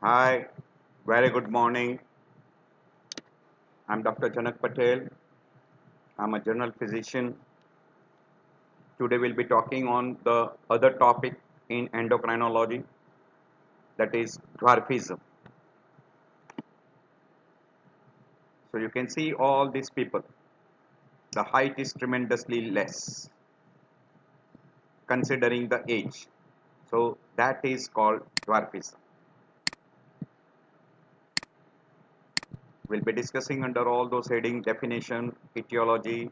Hi, very good morning. I'm Dr. Janak Patel. I'm a general physician. Today we'll be talking on the other topic in endocrinology, that is dwarfism. So you can see all these people. The height is tremendously less considering the age. So that is called dwarfism. We'll be discussing under all those heading definition, etiology,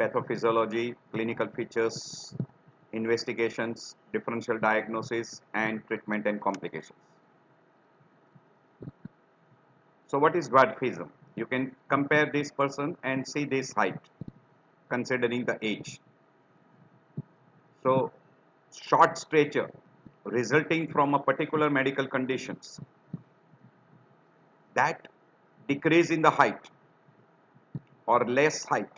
pathophysiology, clinical features, investigations, differential diagnosis, and treatment and complications. So what is dwarfism? You can compare this person and see this height considering the age. So short stature resulting from a particular medical conditions that decrease in the height or less height.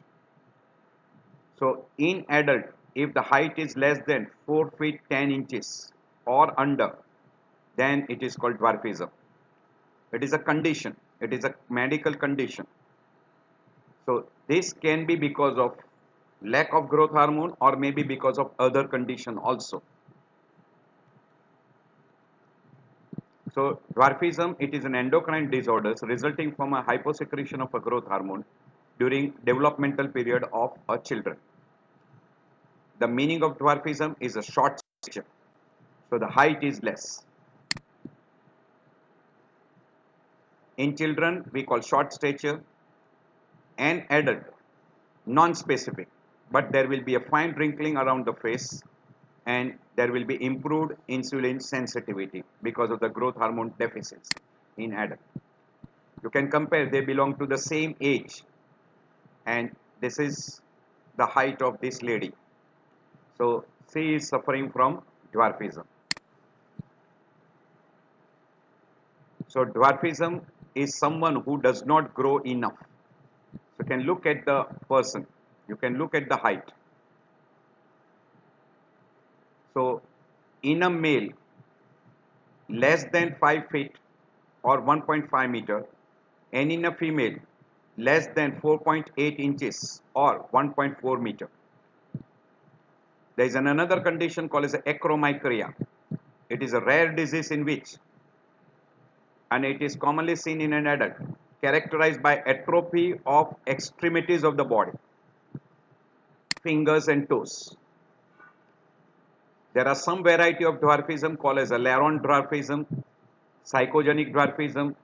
So in adult, if the height is less than 4 feet 10 inches or under, then it is called dwarfism. It is a condition. It is a medical condition. So this can be because of lack of growth hormone or maybe because of other condition also. So dwarfism, it is an endocrine disorder resulting from a hyposecretion of a growth hormone during developmental period of a children. The meaning of dwarfism is a short stature. So the height is less. In children, we call short stature, and adult, non-specific, but there will be a fine wrinkling around the face and there will be improved insulin sensitivity because of the growth hormone deficiency in adult. You can compare, they belong to the same age, and this is the height of this lady. So she is suffering from dwarfism. So dwarfism is someone who does not grow enough. So you can look at the person, you can look at the height. So in a male, less than 5 feet or 1.5 meter, and in a female, less than 4.8 inches or 1.4 meter. There is another condition called as acromicria. It is a rare disease in which, and it is commonly seen in an adult, characterized by atrophy of extremities of the body, fingers and toes. There are some variety of dwarfism called as a Laron dwarfism, psychogenic dwarfism,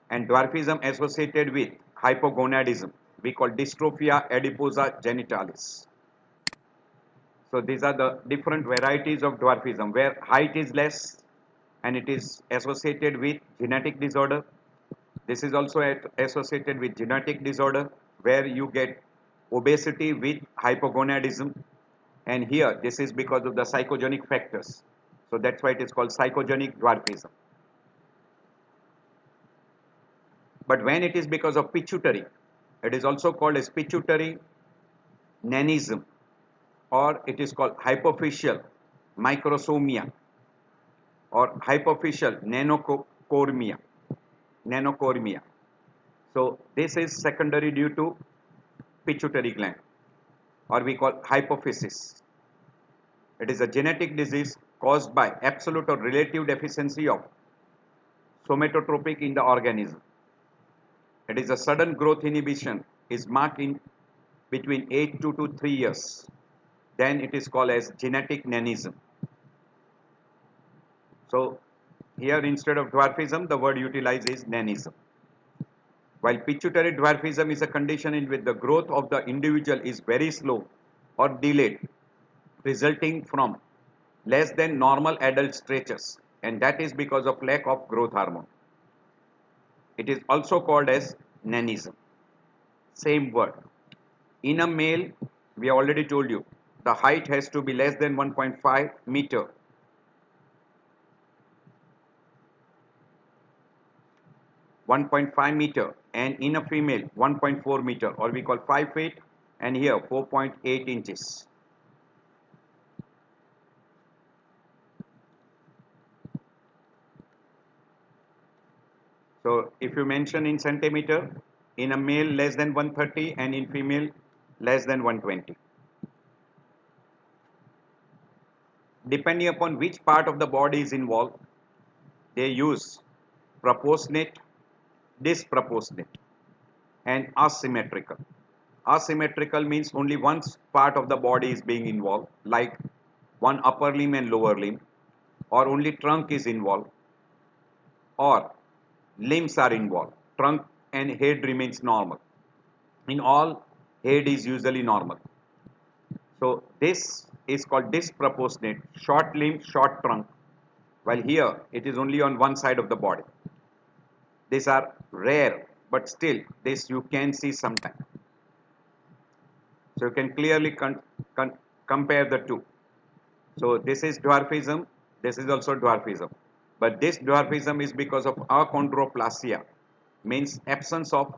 and dwarfism associated with hypogonadism. We call dystrophia adiposa genitalis. So these are the different varieties of dwarfism where height is less and it is associated with genetic disorder. This is also associated with genetic disorder where you get obesity with hypogonadism, and here this is because of the psychogenic factors. So that's why it is called psychogenic dwarfism. But when it is because of pituitary, it is also called as pituitary nanism, or it is called hypophyseal microsomia or hypophyseal nanocormia. So this is secondary due to pituitary gland, or we call hypophysis. It is a genetic disease caused by absolute or relative deficiency of somatotropic in the organism. It is a sudden growth inhibition is marked in between age 2 to 3 years. Then it is called as genetic nanism. So here instead of dwarfism, the word utilized is nanism. While pituitary dwarfism is a condition in which the growth of the individual is very slow or delayed, resulting from less than normal adult stature, and that is because of lack of growth hormone. It is also called as nanism. Same word. In a male, we already told you, the height has to be less than 1.5 meter. 1.5 meter, and in a female 1.4 meter, or we call 5 feet, and here 4.8 inches. So if you mention in centimeter, in a male less than 130 and in female less than 120. Depending upon which part of the body is involved, they use proportionate, disproportionate, and asymmetrical. Asymmetrical means only one part of the body is being involved, like one upper limb and lower limb, or only trunk is involved, or limbs are involved. Trunk and head remains normal. In all, head is usually normal. So this is called disproportionate, short limb, short trunk, while here it is only on one side of the body. These are rare, but still this you can see sometimes. So you can clearly compare the two. So this is dwarfism, this is also dwarfism. But this dwarfism is because of achondroplasia, means absence of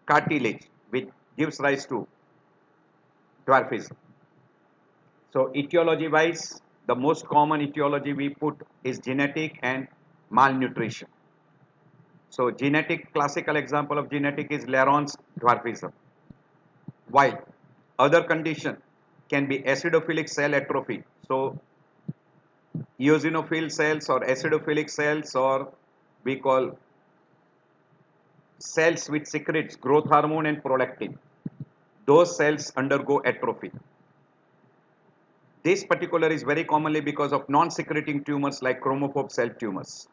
cartilage, which gives rise to dwarfism. So etiology wise, the most common etiology we put is genetic and malnutrition. So genetic, classical example of genetic is Laron's dwarfism. While other condition can be acidophilic cell atrophy. So eosinophil cells or acidophilic cells, or we call cells which secretes growth hormone and prolactin. Those cells undergo atrophy. This particular is very commonly because of non-secreting tumors like chromophobe cell tumors,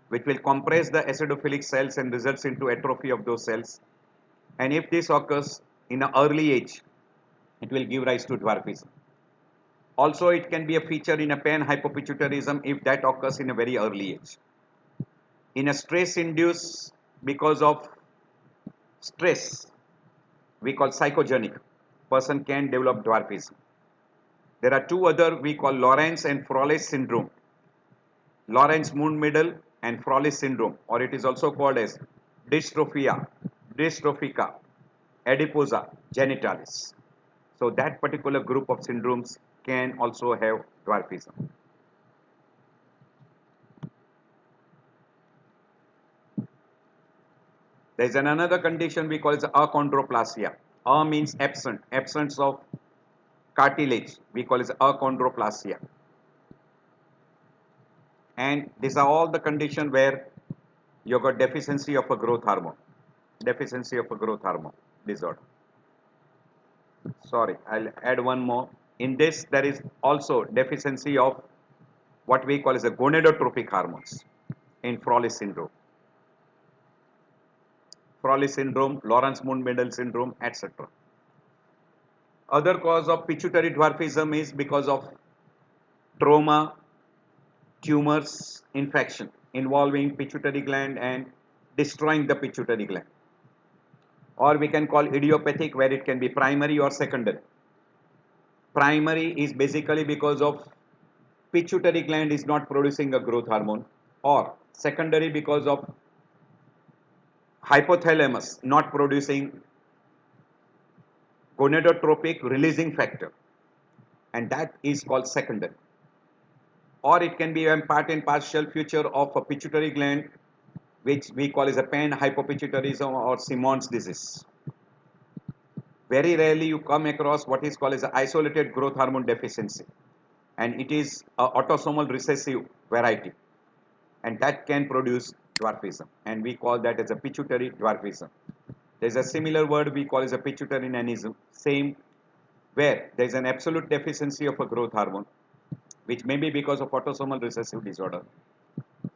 which will compress the acidophilic cells and results into atrophy of those cells. And if this occurs in an early age, it will give rise to dwarfism. Also, it can be a feature in a panhypopituitarism if that occurs in a very early age. In a stress induced because of stress, we call psychogenic, person can develop dwarfism. There are two other we call Lorentz and Froelich syndrome. Lorentz-Moon-Middle and Froelich syndrome, or it is also called as dystrophica adiposa genitalis. So that particular group of syndromes can also have dwarfism. There is another condition we call as achondroplasia. A means absent, absence of cartilage. We call it achondroplasia. And these are all the condition where you got deficiency of a growth hormone. Deficiency of a growth hormone disorder. Sorry, I'll add one more. In this, there is also deficiency of what we call as a gonadotrophic hormones in Froelich syndrome. Froelich syndrome, Lorentz-Moon-Middle syndrome, etc. Other cause of pituitary dwarfism is because of trauma, tumors, infection involving pituitary gland and destroying the pituitary gland. Or we can call idiopathic, where it can be primary or secondary. Primary is basically because of pituitary gland is not producing a growth hormone, or secondary because of hypothalamus not producing gonadotropic releasing factor, and that is called secondary. Or it can be a part and partial feature of a pituitary gland, which we call as a panhypopituitarism or Simon's disease. Very rarely you come across what is called as an isolated growth hormone deficiency, and it is an autosomal recessive variety, and that can produce dwarfism, and we call that as a pituitary dwarfism. There is a similar word we call as a pituitary nanism, same, where there is an absolute deficiency of a growth hormone, which may be because of autosomal recessive disorder,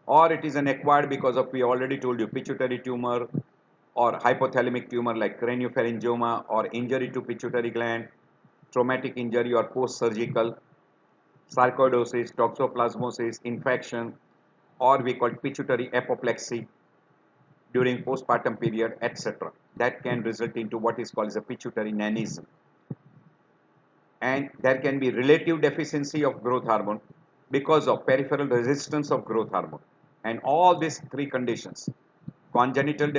or it is an acquired because of, we already told you, pituitary tumor or hypothalamic tumor like craniopharyngioma, or injury to pituitary gland, traumatic injury or post-surgical, sarcoidosis, toxoplasmosis, infection, or we call pituitary apoplexy during postpartum period, etc. That can result into what is called as a pituitary nanism. And there can be relative deficiency of growth hormone because of peripheral resistance of growth hormone. And all these three conditions, congenital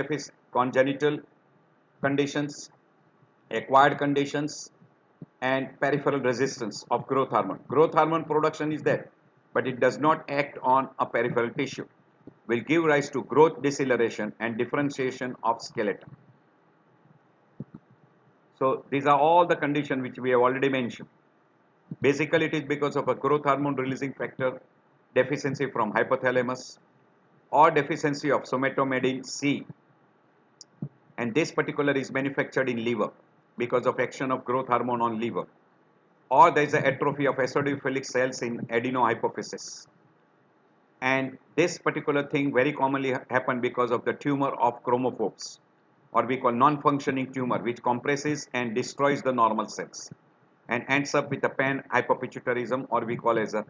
conditions, acquired conditions, and peripheral resistance of growth hormone. Growth hormone production is there, but it does not act on a peripheral tissue. will give rise to growth deceleration and differentiation of skeleton. So these are all the conditions which we have already mentioned. Basically, it is because of a growth hormone releasing factor deficiency from hypothalamus or deficiency of somatomedin C, and this particular is manufactured in liver because of action of growth hormone on liver, or there is a atrophy of eosinophilic cells in adenohypophysis. And this particular thing very commonly happen because of the tumor of chromophobes, or we call non-functioning tumor, which compresses and destroys the normal cells and ends up with a pan-hypopituitarism, or we call as a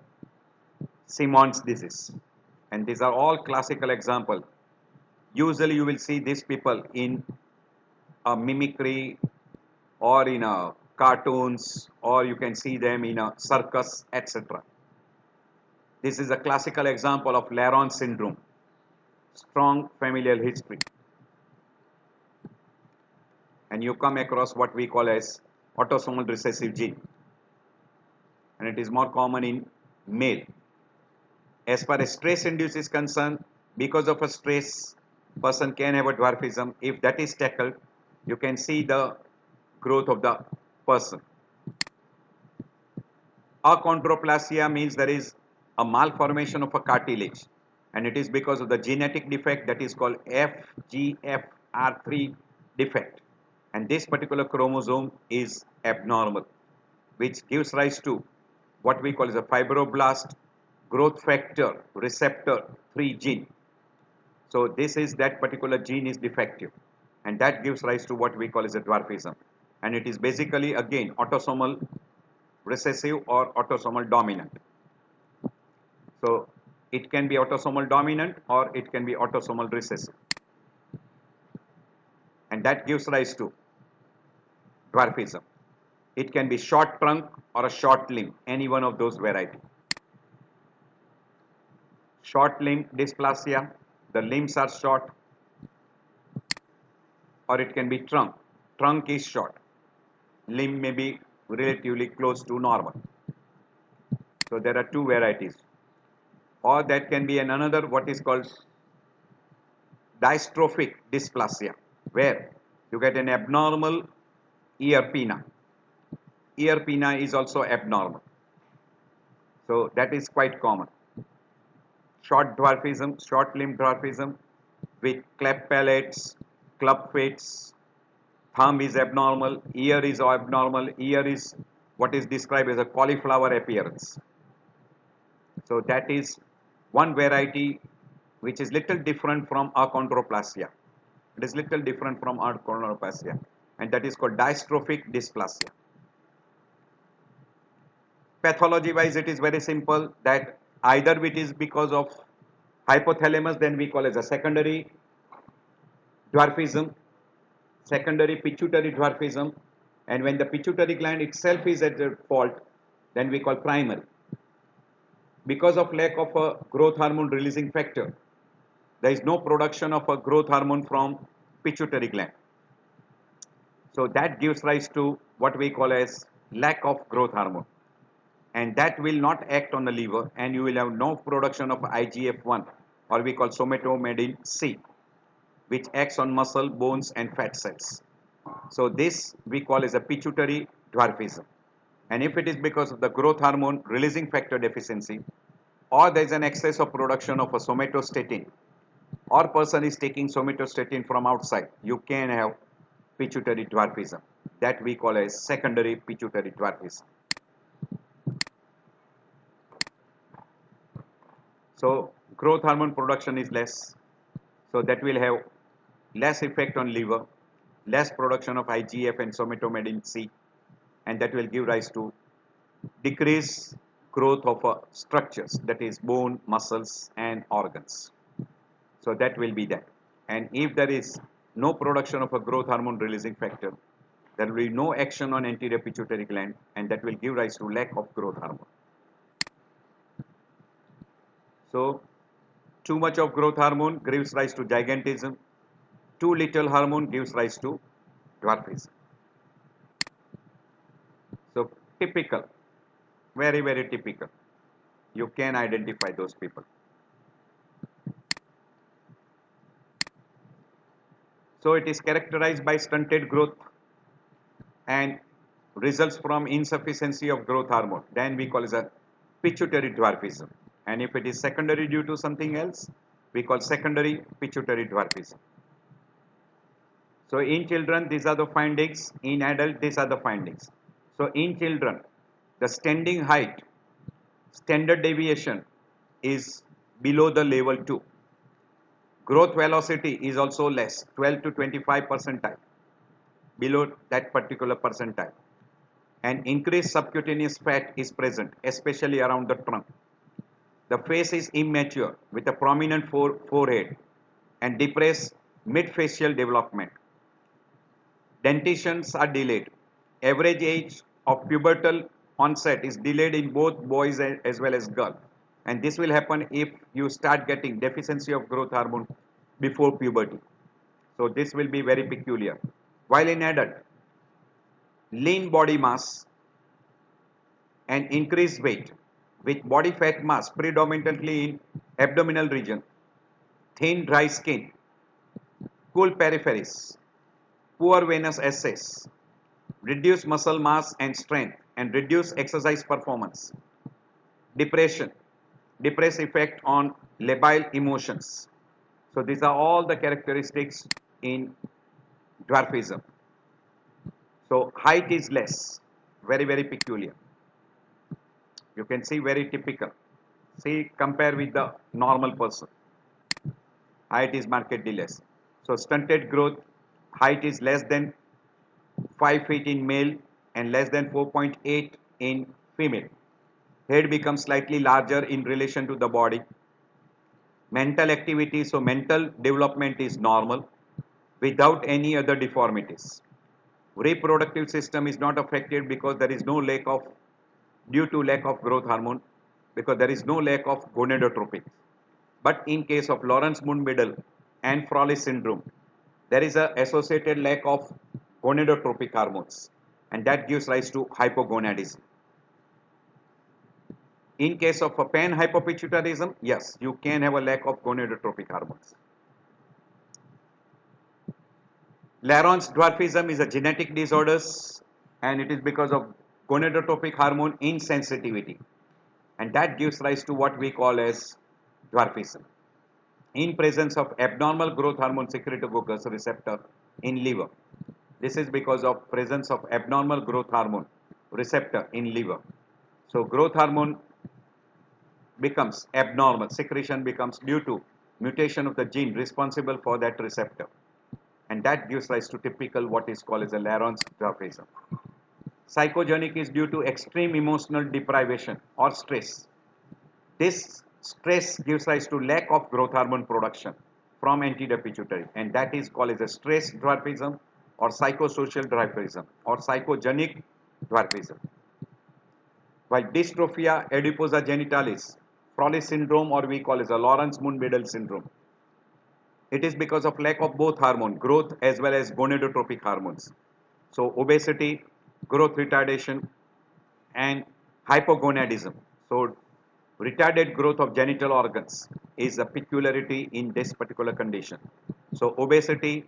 Simon's disease. And these are all classical example. Usually you will see these people in a mimicry or in a cartoons, or you can see them in a circus, etc. This is a classical example of Laron syndrome, strong familial history. And you come across what we call as autosomal recessive gene, and it is more common in male. As far as stress induced is concerned, because of a stress, person can have a dwarfism. If that is tackled, you can see the growth of the person. Achondroplasia means there is a malformation of a cartilage, and it is because of the genetic defect that is called FGFR3 defect, and this particular chromosome is abnormal, which gives rise to what we call as a fibroblast growth factor receptor 3 gene. So this is that particular gene is defective, and that gives rise to what we call as a dwarfism, and it is basically again autosomal recessive or autosomal dominant. So it can be autosomal dominant or it can be autosomal recessive, and that gives rise to dwarfism. It can be short trunk or a short limb, any one of those variety. Short limb dysplasia, the limbs are short, or it can be trunk. Trunk is short, limb may be relatively close to normal. So there are two varieties. Or that can be another what is called dystrophic dysplasia, where you get an abnormal ear pinna. Ear pinna is also abnormal. So that is quite common. Short dwarfism, short limb dwarfism with cleft palates, club fits, thumb is abnormal, ear is abnormal, ear is what is described as a cauliflower appearance. So that is one variety which is little different from achondroplasia. It is little different from achondroplasia, and that is called dystrophic dysplasia. Pathology wise, it is very simple that either it is because of hypothalamus, then we call as a secondary dwarfism, secondary pituitary dwarfism, and when the pituitary gland itself is at the fault, then we call primary. Because of lack of a growth hormone releasing factor, there is no production of a growth hormone from pituitary gland. So that gives rise to what we call as lack of growth hormone, and that will not act on the liver, and you will have no production of IGF-1, or we call somatomedin C, which acts on muscle, bones and fat cells. So this we call as a pituitary dwarfism. And if it is because of the growth hormone releasing factor deficiency, or there is an excess of production of a somatostatin, or person is taking somatostatin from outside, you can have pituitary dwarfism. That we call as secondary pituitary dwarfism. So growth hormone production is less, so that will have less effect on liver, less production of IGF and somatomedin C, and that will give rise to decreased growth of structures, that is bone, muscles and organs. So that will be that. And if there is no production of a growth hormone releasing factor, there will be no action on anterior pituitary gland, and that will give rise to lack of growth hormone. So too much of growth hormone gives rise to gigantism, too little hormone gives rise to dwarfism. So typical, very typical. You can identify those people. So it is characterized by stunted growth and results from insufficiency of growth hormone. Then we call it a pituitary dwarfism. And if it is secondary due to something else, we call secondary pituitary dwarfism. So in children, these are the findings. In adult, these are the findings. So in children, the standing height standard deviation is below the level 2. Growth velocity is also less, 12 to 25 percentile, below that particular percentile. And increased subcutaneous fat is present, especially around the trunk. The face is immature with a prominent forehead and depressed mid-facial development. Dentitions are delayed. Average age of pubertal onset is delayed in both boys as well as girls. And this will happen if you start getting deficiency of growth hormone before puberty. So this will be very peculiar. While in adult, lean body mass and increased weight with body fat mass predominantly in abdominal region, thin dry skin, cool peripheries, poor venous access, reduced muscle mass and strength, and reduced exercise performance, depression, depress effect on labile emotions. So these are all the characteristics in dwarfism. So height is less, very, very peculiar. You can see very typical. See, compare with the normal person. Height is markedly less. So stunted growth, height is less than 5 feet in male and less than 4.8 in female. Head becomes slightly larger in relation to the body. Mental activity, so mental development is normal without any other deformities. Reproductive system is not affected because there is no lack of, due to lack of growth hormone, because there is no lack of gonadotropic. But in case of Lawrence-Moon-Middle and Frawley syndrome, there is a associated lack of gonadotropic hormones, and that gives rise to hypogonadism. In case of a panhypopituitarism, yes, you can have a lack of gonadotropic hormones. Laron's dwarfism is a genetic disorder, and it is because of gonadotropic hormone insensitivity, and that gives rise to what we call as dwarfism. In presence of abnormal growth hormone secretagogus receptor in liver. This is because of presence of abnormal growth hormone receptor in liver. So growth hormone becomes abnormal, secretion becomes due to mutation of the gene responsible for that receptor, and that gives rise to typical what is called as a Laron's dwarfism. Psychogenic is due to extreme emotional deprivation or stress. This stress gives rise to lack of growth hormone production from anterior pituitary, and that is called as a stress dwarfism or psychosocial dwarfism or psychogenic dwarfism. While dystrophia adiposa genitalis, Frawley syndrome, or we call it a Lawrence-Moon-Middle syndrome, it is because of lack of both hormone, growth as well as gonadotropic hormones. So obesity, growth retardation, and hypogonadism. So retarded growth of genital organs is a peculiarity in this particular condition. So obesity,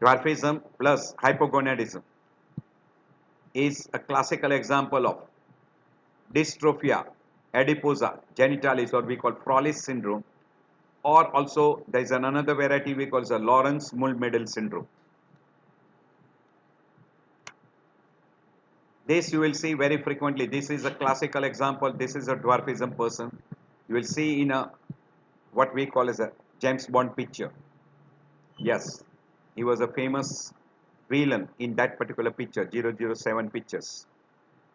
dwarfism plus hypogonadism is a classical example of dystrophia adiposa genitalis, or we call Frawley syndrome, or also there is another variety we call the Lawrence-Moon-Middle syndrome. This you will see very frequently. This is a classical example. This is a dwarfism person. You will see in a what we call as a James Bond picture. Yes, he was a famous villain in that particular picture, 007 pictures.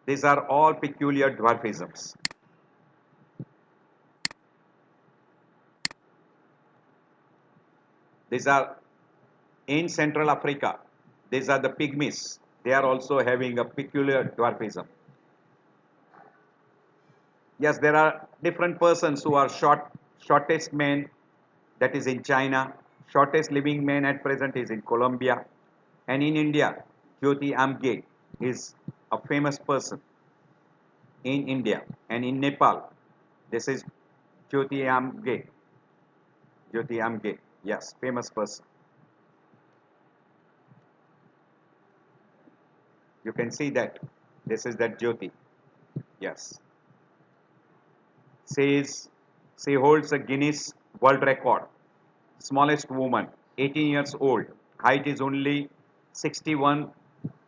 These are all peculiar dwarfisms. These are in Central Africa. These are the pygmies. They are also having a peculiar dwarfism. Yes, there are different persons who are shortest men, that is in China. Shortest living man at present is in Colombia. And in India, Jyoti Amge is a famous person in India. And in Nepal, this is Jyoti Amge. Jyoti Amge, yes, famous person. You can see that. This is that Jyoti. Yes. Says she holds a Guinness World Record. Smallest woman, 18 years old. Height is only 61,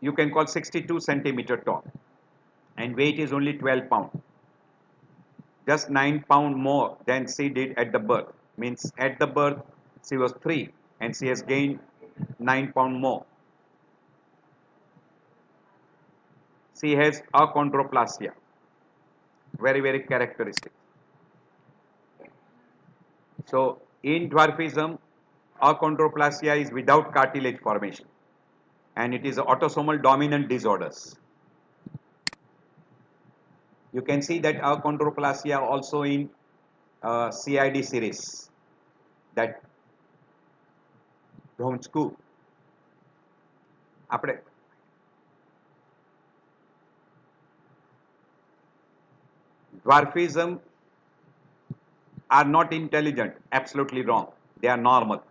you can call 62 centimeter tall. And weight is only 12 pound. Just 9 pound more than she did at the birth. Means at the birth she was 3 and she has gained 9 pound more. She has achondroplasia. Very, very characteristic. So in dwarfism, achondroplasia is without cartilage formation and it is autosomal dominant disorders. You can see that achondroplasia also in CID series, that Dhomchku. આપણે dwarfism are not intelligent, absolutely wrong. They are normal.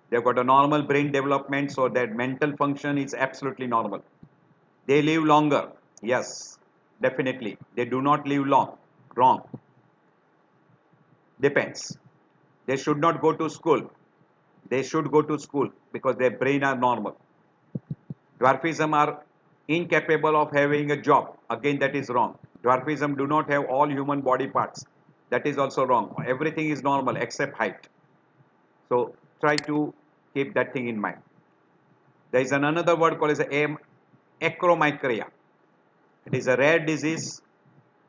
They've got a normal brain development, so that mental function is absolutely normal. They live longer, yes, definitely. They do not live long, wrong. Depends. They should not go to school. They should go to school because their brain are normal. Dwarfism are incapable of having a job. Again, that is wrong. Dwarfism do not have all human body parts. That is also wrong. Everything is normal except height. So try to keep that thing in mind. There is another word called as acromicria. It is a rare disease.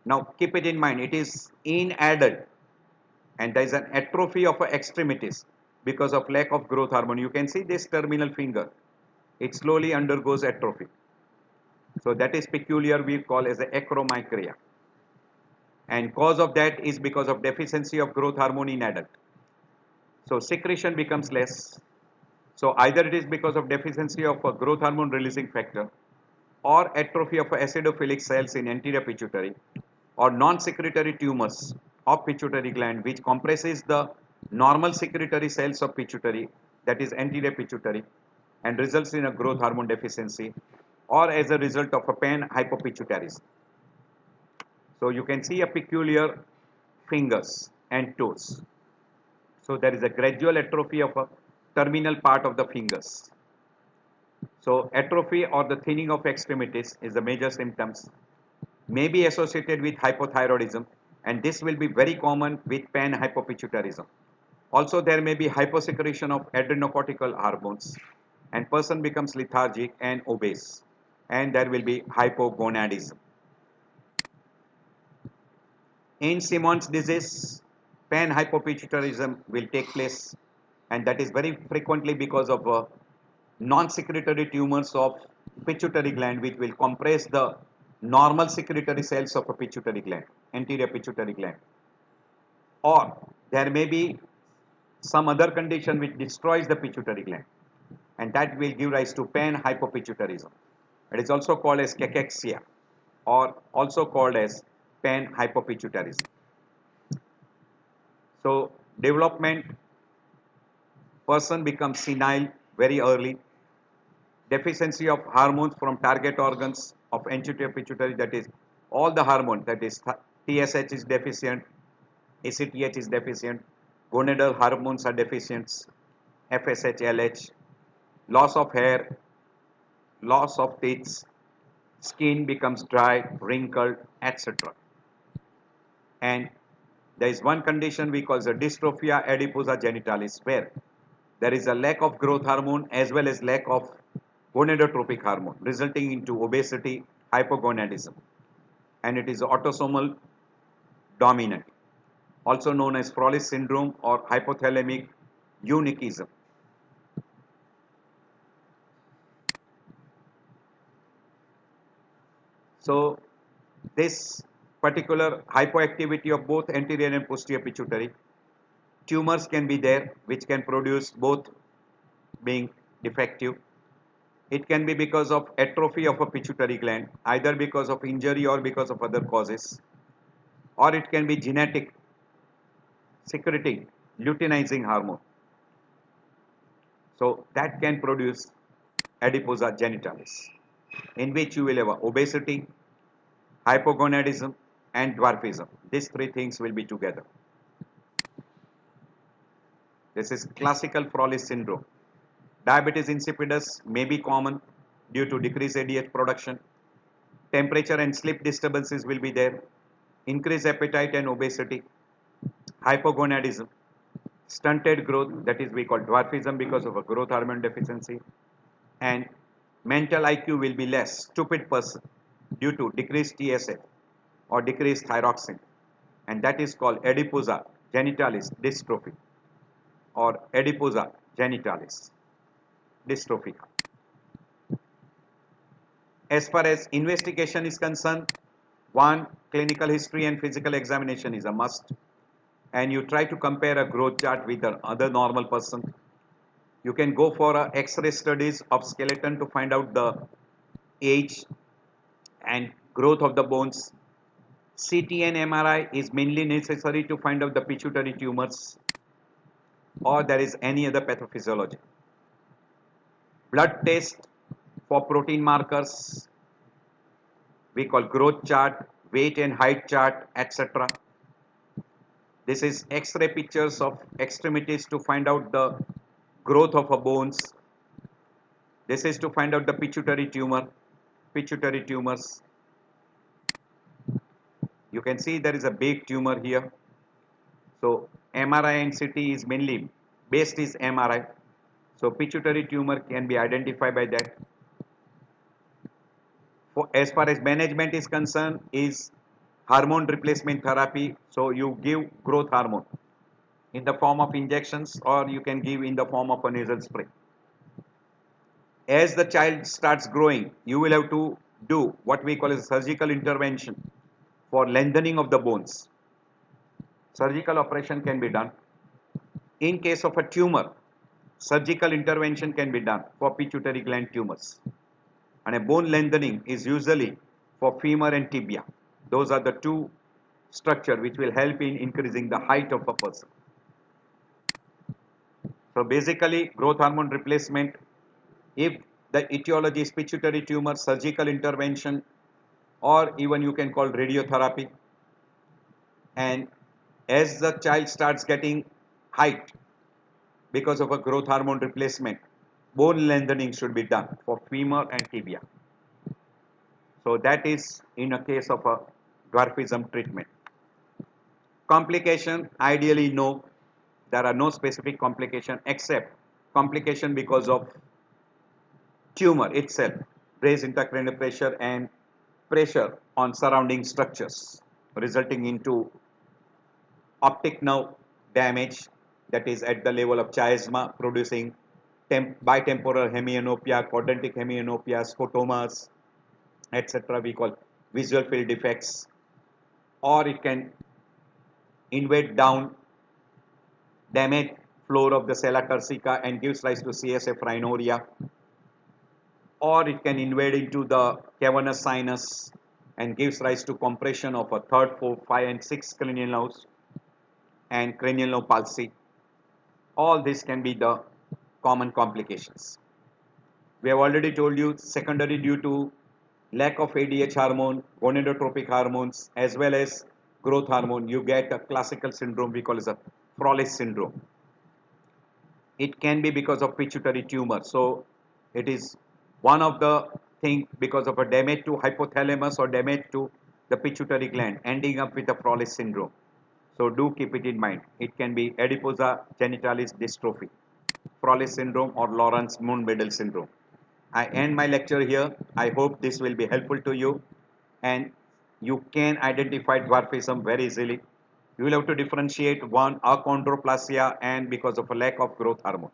Now keep it in mind. It is in adult, and there is an atrophy of extremities because of lack of growth hormone. You can see this terminal finger. It slowly undergoes atrophy. So that is peculiar, we call as a acromicria. And cause of that is because of deficiency of growth hormone in adult. So secretion becomes less. So either it is because of deficiency of a growth hormone releasing factor, or atrophy of acidophilic cells in anterior pituitary, or non-secretory tumors of pituitary gland which compresses the normal secretory cells of pituitary, that is anterior pituitary, and results in a growth hormone deficiency, or as a result of a panhypopituitarism. So you can see a peculiar fingers and toes. So there is a gradual atrophy of a terminal part of the fingers. So atrophy or the thinning of extremities is the major symptoms. May be associated with hypothyroidism, and this will be very common with panhypopituitarism. Also there may be hyposecretion of adrenocortical hormones, and person becomes lethargic and obese, and there will be hypogonadism. In Simon's disease, panhypopituitarism will take place, and that is very frequently because of non-secretory tumors of pituitary gland which will compress the normal secretory cells of a pituitary gland, anterior pituitary gland. Or there may be some other condition which destroys the pituitary gland, and that will give rise to panhypopituitarism. It is also called as cachexia, or also called as panhypopituitarism. So development, person becomes senile very early. Deficiency of hormones from target organs of anterior pituitary, that is all the hormone, that is TSH is deficient, ACTH is deficient, gonadal hormones are deficient, FSH, LH, loss of hair, loss of teeth, skin becomes dry, wrinkled, etc. And there is one condition we call the dystrophia adiposa genitalis, where there is a lack of growth hormone as well as lack of gonadotropic hormone, resulting into obesity, hypogonadism, and it is autosomal dominant, also known as Froelich syndrome or hypothalamic eunuchism. So this particular hypoactivity of both anterior and posterior pituitary, tumors can be there which can produce both being defective. It can be because of atrophy of a pituitary gland, either because of injury or because of other causes, or it can be genetic, secreting luteinizing hormone. So that can produce adiposa genitalis. in which you will have obesity, hypogonadism, and dwarfism. These three things will be together. This is classical Frawley syndrome. Diabetes insipidus may be common due to decreased ADH production. Temperature and sleep disturbances will be there. Increased appetite and obesity. Hypogonadism. Stunted growth, that is we call dwarfism because of a growth hormone deficiency. And mental IQ will be less, stupid person due to decreased TSH or decreased thyroxine, and that is called adiposa genitalis dystrophy or adiposa genitalis dystrophica. As far as investigation is concerned, one, clinical history and physical examination is a must, and you try to compare a growth chart with another normal person. You can go for X-ray studies of skeleton to find out the age and growth of the bones. CT and MRI is mainly necessary to find out the pituitary tumors or there is any other pathophysiology. Blood test for protein markers, we call growth chart, weight and height chart, etc. This is X-ray pictures of extremities to find out the growth of a bones. This is to find out the pituitary tumors. You can see there is a big tumor here. So MRI and CT is mainly based is MRI. So pituitary tumor can be identified by that. As far as management is concerned, is hormone replacement therapy. So you give growth hormone in the form of injections or you can give in the form of a nasal spray. As the child starts growing, you will have to do what we call as surgical intervention for lengthening of the bones. Surgical operation can be done. In case of a tumor, surgical intervention can be done for pituitary gland tumors. And a bone lengthening is usually for femur and tibia. Those are the two structures which will help in increasing the height of a person. So basically, growth hormone replacement, if the etiology is pituitary tumor, surgical intervention, or even you can call radiotherapy. And as the child starts getting height because of a growth hormone replacement, bone lengthening should be done for femur and tibia. So that is in a case of a dwarfism treatment. Complication, ideally no, there are no specific complication except complication because of tumor itself, raised intracranial pressure and pressure on surrounding structures resulting into optic nerve damage, that is at the level of chiasma, producing bitemporal hemianopia, quadratic hemianopia, scotomas, etc. We call visual field defects, or it can invade down, damage floor of the sella turcica and gives rise to CSF rhinorrhea, or it can invade into the cavernous sinus and gives rise to compression of a third, fourth, 5 and 6 cranial nerves and cranial nerve palsy. All this can be the common complications. We have already told you secondary due to lack of ADH hormone, gonadotropic hormones as well as growth hormone, you get a classical syndrome we call as a Frawley syndrome. It can be because of pituitary tumor. So it is one of the things because of a damage to hypothalamus or damage to the pituitary gland ending up with a Frawley syndrome. So do keep it in mind. It can be adiposa genitalis dystrophy, Frawley syndrome or Lawrence-Moon-Medel syndrome. I end my lecture here. I hope this will be helpful to you and you can identify dwarfism very easily. You will have to differentiate one, achondroplasia and because of a lack of growth hormone.